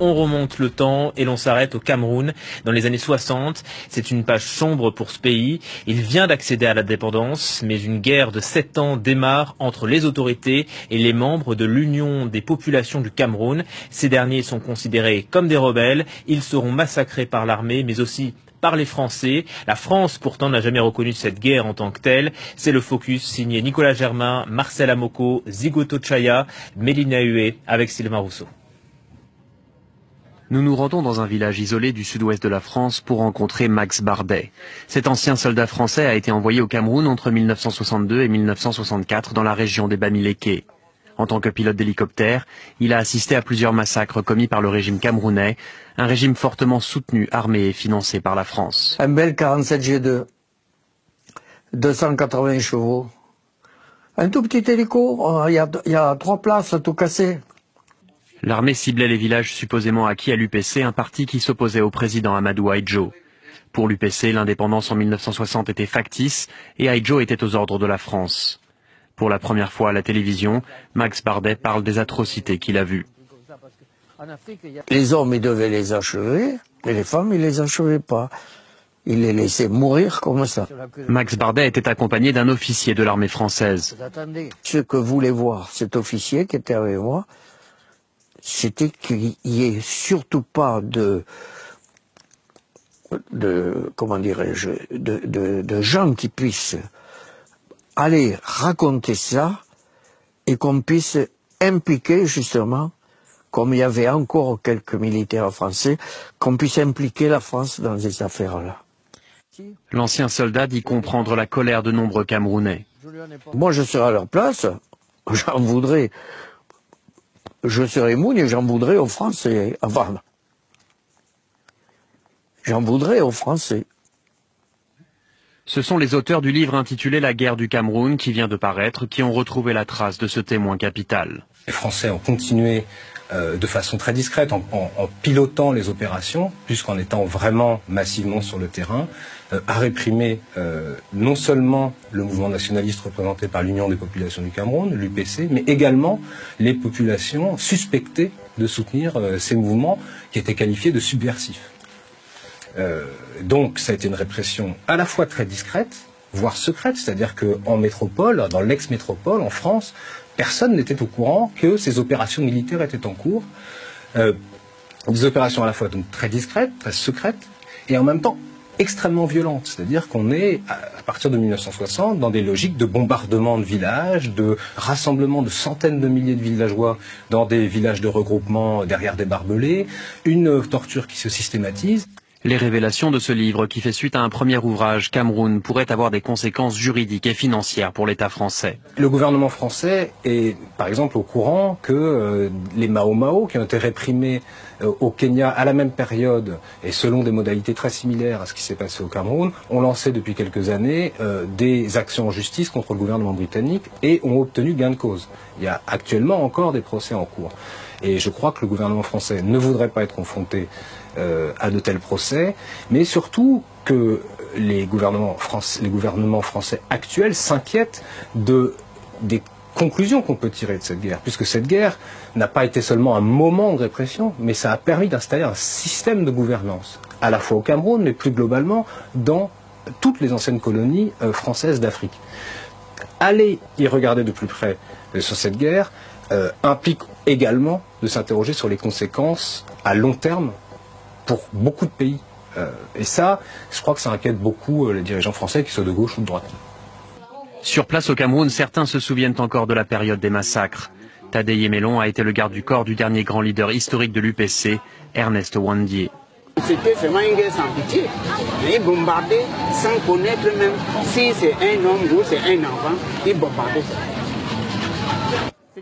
On remonte le temps et l'on s'arrête au Cameroun. Dans les années 60, c'est une page sombre pour ce pays. Il vient d'accéder à l'indépendance, mais une guerre de 7 ans démarre entre les autorités et les membres de l'Union des populations du Cameroun. Ces derniers sont considérés comme des rebelles. Ils seront massacrés par l'armée, mais aussi par les Français. La France, pourtant, n'a jamais reconnu cette guerre en tant que telle. C'est le focus signé Nicolas Germain, Marcel Amoko, Zigoto Chaya, Mélina Hué avec Sylvain Rousseau. Nous nous rendons dans un village isolé du sud-ouest de la France pour rencontrer Max Bardet. Cet ancien soldat français a été envoyé au Cameroun entre 1962 et 1964 dans la région des Bamileke. En tant que pilote d'hélicoptère, il a assisté à plusieurs massacres commis par le régime camerounais, un régime fortement soutenu, armé et financé par la France. Un bel 47 G2, 280 chevaux, un tout petit hélico, il y a 3 places, tout cassé. L'armée ciblait les villages supposément acquis à l'UPC, un parti qui s'opposait au président Amadou Ahidjo. Pour l'UPC, l'indépendance en 1960 était factice et Ahidjo était aux ordres de la France. Pour la première fois à la télévision, Max Bardet parle des atrocités qu'il a vues. Les hommes, ils devaient les achever, et les femmes, ils les achevaient pas. Ils les laissaient mourir comme ça. Max Bardet était accompagné d'un officier de l'armée française. Ce que voulait voir cet officier qui était avec moi, c'était qu'il n'y ait surtout pas de comment dirais-je, de gens qui puissent aller raconter ça et qu'on puisse impliquer justement, comme il y avait encore quelques militaires français, qu'on puisse impliquer la France dans ces affaires-là. L'ancien soldat dit comprendre la colère de nombreux Camerounais. Moi, je serais à leur place, j'en voudrais. Je serais moune et j'en voudrais aux Français. Enfin, j'en voudrais aux Français. Ce sont les auteurs du livre intitulé La guerre du Cameroun qui vient de paraître qui ont retrouvé la trace de ce témoin capital. Les Français ont continué de façon très discrète en pilotant les opérations, puisqu'en étant vraiment massivement sur le terrain, à réprimer non seulement le mouvement nationaliste représenté par l'Union des populations du Cameroun, l'UPC, mais également les populations suspectées de soutenir ces mouvements qui étaient qualifiés de subversifs. Donc ça a été une répression à la fois très discrète, voire secrète, c'est-à-dire qu'en métropole, dans l'ex-métropole, en France, personne n'était au courant que ces opérations militaires étaient en cours. Des opérations à la fois donc très discrètes, très secrètes, et en même temps extrêmement violentes. C'est-à-dire qu'on est, à partir de 1960, dans des logiques de bombardement de villages, de rassemblement de centaines de milliers de villageois dans des villages de regroupement derrière des barbelés, une torture qui se systématise. Les révélations de ce livre, qui fait suite à un premier ouvrage, Cameroun, pourraient avoir des conséquences juridiques et financières pour l'État français. Le gouvernement français est, par exemple, au courant que les Mao Mao, qui ont été réprimés au Kenya à la même période, et selon des modalités très similaires à ce qui s'est passé au Cameroun, ont lancé depuis quelques années des actions en justice contre le gouvernement britannique et ont obtenu gain de cause. Il y a actuellement encore des procès en cours. Et je crois que le gouvernement français ne voudrait pas être confronté à de tels procès, mais surtout que les gouvernements français actuels s'inquiètent des conclusions qu'on peut tirer de cette guerre, puisque cette guerre n'a pas été seulement un moment de répression, mais ça a permis d'installer un système de gouvernance, à la fois au Cameroun, mais plus globalement dans toutes les anciennes colonies françaises d'Afrique. Aller y regarder de plus près sur cette guerre implique également de s'interroger sur les conséquences à long terme pour beaucoup de pays. Et ça, je crois que ça inquiète beaucoup les dirigeants français, qu'ils soient de gauche ou de droite. Sur place au Cameroun, certains se souviennent encore de la période des massacres. Tadeye Melon a été le garde du corps du dernier grand leader historique de l'UPC, Ernest Ouandié. C'était vraiment une guerre sans pitié. Ils bombardaient sans connaître même si c'est un homme ou c'est un enfant, ils bombardaient ça.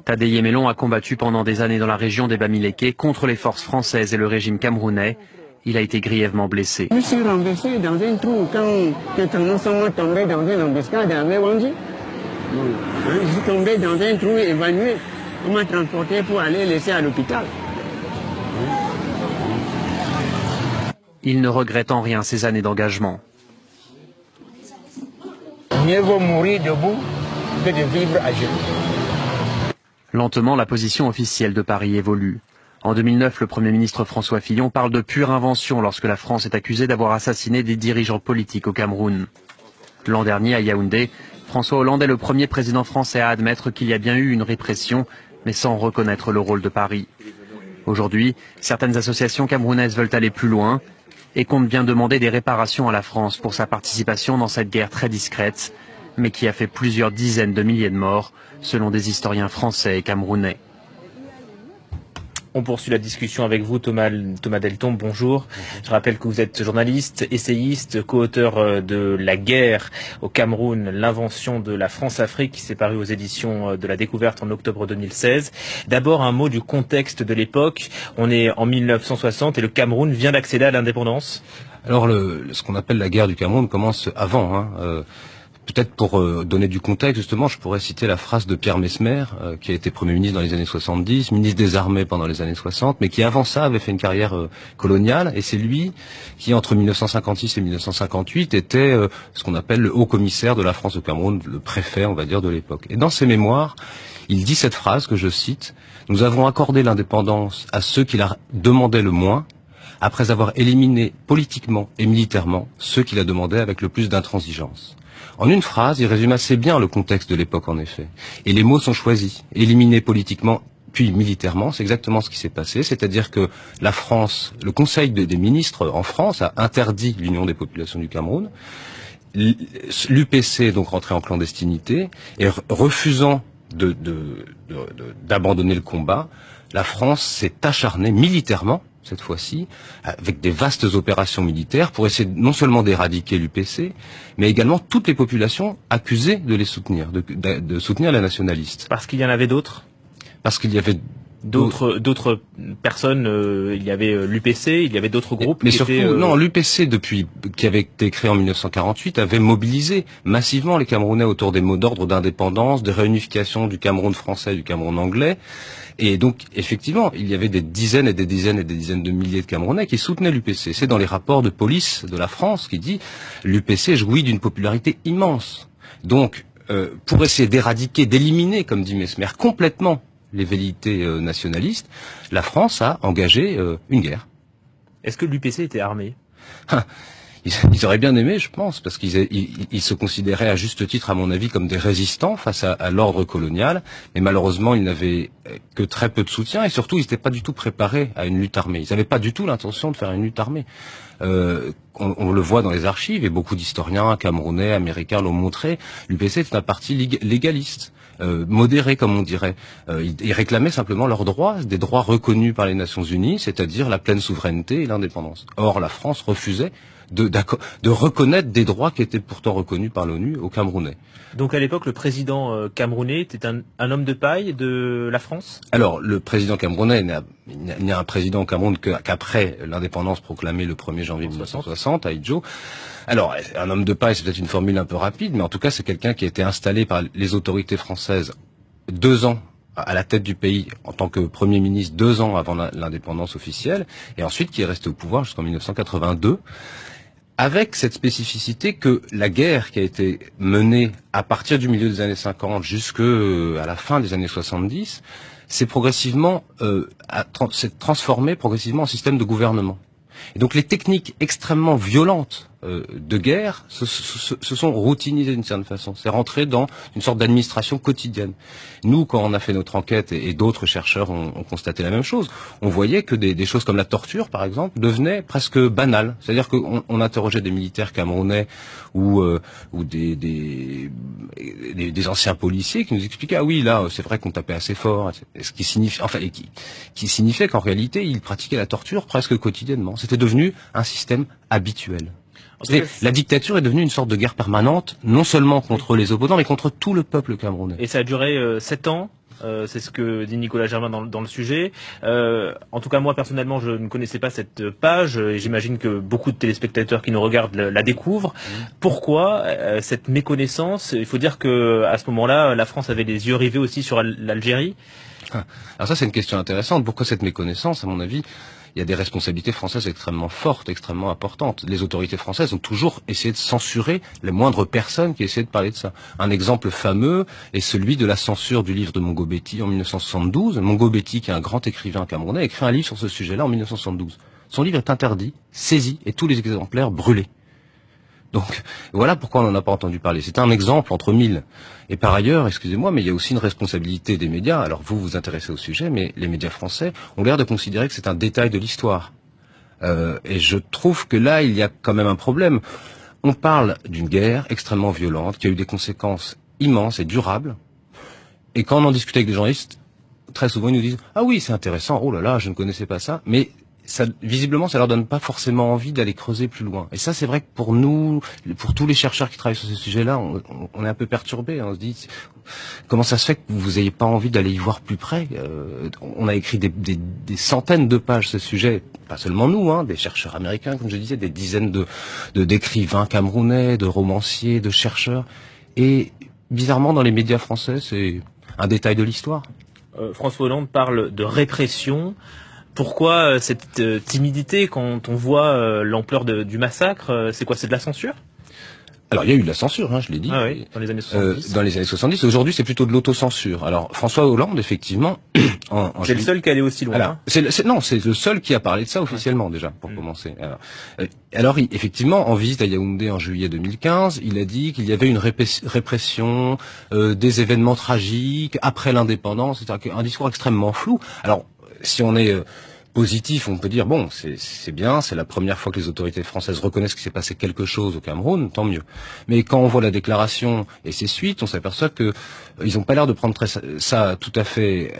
Tadeye Melon a combattu pendant des années dans la région des Bamileke contre les forces françaises et le régime camerounais. Il a été grièvement blessé. Je me suis renversé dans un trou quand nous sommes tombés dans une embuscade avec Wandi. Je suis tombé dans un trou évanoui. On m'a transporté pour aller laisser à l'hôpital. Il ne regrette en rien ses années d'engagement. Mieux vaut mourir debout que de vivre à genoux. Lentement, la position officielle de Paris évolue. En 2009, le Premier ministre François Fillon parle de pure invention lorsque la France est accusée d'avoir assassiné des dirigeants politiques au Cameroun. L'an dernier, à Yaoundé, François Hollande est le premier président français à admettre qu'il y a bien eu une répression, mais sans reconnaître le rôle de Paris. Aujourd'hui, certaines associations camerounaises veulent aller plus loin et comptent bien demander des réparations à la France pour sa participation dans cette guerre très discrète, mais qui a fait plusieurs dizaines de milliers de morts, selon des historiens français et camerounais. On poursuit la discussion avec vous, Thomas Delton. Bonjour. Je rappelle que vous êtes journaliste, essayiste, co-auteur de La guerre au Cameroun, l'invention de la France-Afrique, qui s'est paru aux éditions de La Découverte en octobre 2016. D'abord, un mot du contexte de l'époque. On est en 1960 et le Cameroun vient d'accéder à l'indépendance. Alors, ce qu'on appelle la guerre du Cameroun commence avant. Peut-être pour donner du contexte, justement, je pourrais citer la phrase de Pierre Messmer, qui a été Premier ministre dans les années 70, ministre des Armées pendant les années 60, mais qui avant ça avait fait une carrière coloniale, et c'est lui qui, entre 1956 et 1958, était ce qu'on appelle le haut commissaire de la France au Cameroun, le préfet, on va dire, de l'époque. Et dans ses mémoires, il dit cette phrase que je cite: « Nous avons accordé l'indépendance à ceux qui la demandaient le moins, après avoir éliminé politiquement et militairement ceux qui la demandaient avec le plus d'intransigeance. » En une phrase, il résume assez bien le contexte de l'époque, en effet. Et les mots sont choisis. Éliminer politiquement, puis militairement, c'est exactement ce qui s'est passé. C'est-à-dire que la France, le Conseil des ministres en France a interdit l'Union des populations du Cameroun. L'UPC est donc rentré en clandestinité et refusant d'abandonner le combat, la France s'est acharnée militairement, cette fois-ci, avec des vastes opérations militaires pour essayer non seulement d'éradiquer l'UPC, mais également toutes les populations accusées de les soutenir, de soutenir les nationalistes. Parce qu'il y en avait d'autres ? Parce qu'il y avait d'autres personnes, il y avait l'UPC, il y avait d'autres groupes. Mais surtout, non, l'UPC, qui avait été créé en 1948, avait mobilisé massivement les Camerounais autour des mots d'ordre d'indépendance, de réunification du Cameroun français et du Cameroun anglais. Et donc, effectivement, il y avait des dizaines et des dizaines et des dizaines de milliers de Camerounais qui soutenaient l'UPC. C'est dans les rapports de police de la France qui dit l'UPC jouit d'une popularité immense. Donc, pour essayer d'éradiquer, d'éliminer, comme dit Messmer, complètement les velléités nationalistes, la France a engagé une guerre. Est-ce que l'UPC était armé ? Ils auraient bien aimé, je pense, parce qu'ils se considéraient à juste titre, à mon avis, comme des résistants face à l'ordre colonial. Mais malheureusement, ils n'avaient que très peu de soutien et surtout, ils n'étaient pas du tout préparés à une lutte armée. Ils n'avaient pas du tout l'intention de faire une lutte armée. On le voit dans les archives et beaucoup d'historiens camerounais, américains l'ont montré. L'UPC est un parti légaliste. Modérés, comme on dirait. Ils réclamaient simplement leurs droits, des droits reconnus par les Nations Unies, c'est-à-dire la pleine souveraineté et l'indépendance. Or, la France refusait de reconnaître des droits qui étaient pourtant reconnus par l'ONU aux Camerounais. Donc à l'époque, le président camerounais était un homme de paille de la France ? Alors, le président camerounais il n'y a un président au Cameroun qu'après l'indépendance proclamée le 1er janvier 1960 à Idjo. Alors, un homme de paille, c'est peut-être une formule un peu rapide, mais en tout cas, c'est quelqu'un qui a été installé par les autorités françaises 2 ans à la tête du pays en tant que Premier ministre 2 ans avant l'indépendance officielle, et ensuite qui est resté au pouvoir jusqu'en 1982, avec cette spécificité que la guerre qui a été menée à partir du milieu des années 50 jusqu'à la fin des années 70, s'est progressivement s'est transformée progressivement en système de gouvernement. Et donc les techniques extrêmement violentes de guerre se sont routinisées d'une certaine façon. C'est rentré dans une sorte d'administration quotidienne. Nous, quand on a fait notre enquête, et d'autres chercheurs ont constaté la même chose, on voyait que des choses comme la torture, par exemple, devenaient presque banales. C'est-à-dire qu'on interrogeait des militaires camerounais ou des anciens policiers qui nous expliquaient ah oui, là, c'est vrai qu'on tapait assez fort, ce qui signifie, enfin, qui signifiait qu'en réalité, ils pratiquaient la torture presque quotidiennement. C'était devenu un système habituel. La dictature est devenue une sorte de guerre permanente, non seulement contre les opposants, mais contre tout le peuple camerounais. Et ça a duré 7 ans, c'est ce que dit Nicolas Germain dans le sujet. En tout cas, moi, personnellement, je ne connaissais pas cette page, et j'imagine que beaucoup de téléspectateurs qui nous regardent la découvrent. Pourquoi cette méconnaissance ? Il faut dire que à ce moment-là, la France avait les yeux rivés aussi sur l'Algérie. Alors ça, c'est une question intéressante. Pourquoi cette méconnaissance ? À mon avis, il y a des responsabilités françaises extrêmement fortes, extrêmement importantes. Les autorités françaises ont toujours essayé de censurer les moindres personnes qui essayaient de parler de ça. Un exemple fameux est celui de la censure du livre de Mongo Betty en 1972. Mongo Betty, qui est un grand écrivain camerounais, a écrit un livre sur ce sujet-là en 1972. Son livre est interdit, saisi, et tous les exemplaires brûlés. Donc voilà pourquoi on n'en a pas entendu parler. C'est un exemple entre mille. Et par ailleurs, excusez-moi, mais il y a aussi une responsabilité des médias. Alors vous vous intéressez au sujet, mais les médias français ont l'air de considérer que c'est un détail de l'histoire. Et je trouve que là, il y a quand même un problème. On parle d'une guerre extrêmement violente qui a eu des conséquences immenses et durables. Et quand on en discute avec des journalistes, très souvent ils nous disent « Ah oui, c'est intéressant, oh là là, je ne connaissais pas ça ». Mais ça, visiblement, ça leur donne pas forcément envie d'aller creuser plus loin. Et ça, c'est vrai que pour nous, pour tous les chercheurs qui travaillent sur ces sujets-là, on est un peu perturbés. On se dit, comment ça se fait que vous ayez pas envie d'aller y voir plus près? On a écrit des centaines de pages sur ce sujet, pas seulement nous, hein, des chercheurs américains, comme je disais, des dizaines d'écrivains camerounais, de romanciers, de chercheurs. Et bizarrement, dans les médias français, c'est un détail de l'histoire. François Hollande parle de répression. Pourquoi cette timidité quand on voit l'ampleur du massacre? C'est quoi, c'est de la censure? Alors, il y a eu de la censure, hein, je l'ai dit. Ah oui, dans les années 70. Dans les années 70. Aujourd'hui, c'est plutôt de l'autocensure. Alors, François Hollande, effectivement... c'est le seul qui allait aussi loin. Alors, c'est le seul qui a parlé de ça officiellement, déjà, pour commencer. Alors effectivement, en visite à Yaoundé en juillet 2015, il a dit qu'il y avait une répression des événements tragiques après l'indépendance, etc. Un discours extrêmement flou. Alors, si on est... positif, on peut dire bon, c'est bien, c'est la première fois que les autorités françaises reconnaissent qu'il s'est passé quelque chose au Cameroun, tant mieux. Mais quand on voit la déclaration et ses suites, on s'aperçoit que ils n'ont pas l'air de prendre ça tout à fait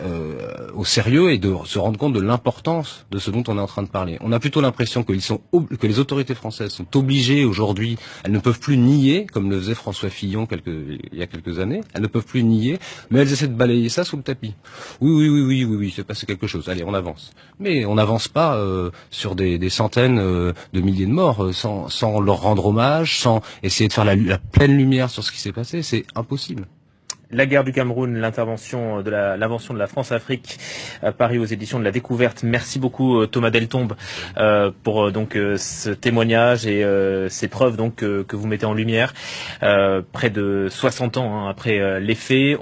au sérieux et de se rendre compte de l'importance de ce dont on est en train de parler. On a plutôt l'impression que les autorités françaises sont obligées aujourd'hui, elles ne peuvent plus nier, comme le faisait François Fillon il y a quelques années, elles ne peuvent plus nier, mais elles essaient de balayer ça sous le tapis. Oui, c'est passé quelque chose. Allez, on avance. Mais on n'avance pas sur des centaines de milliers de morts sans leur rendre hommage, sans essayer de faire la pleine lumière sur ce qui s'est passé. C'est impossible. La guerre du Cameroun, l'invention de la France-Afrique, paru aux éditions de la Découverte. Merci beaucoup Thomas Deltombe pour donc ce témoignage et ces preuves donc que vous mettez en lumière près de 60 ans après les faits.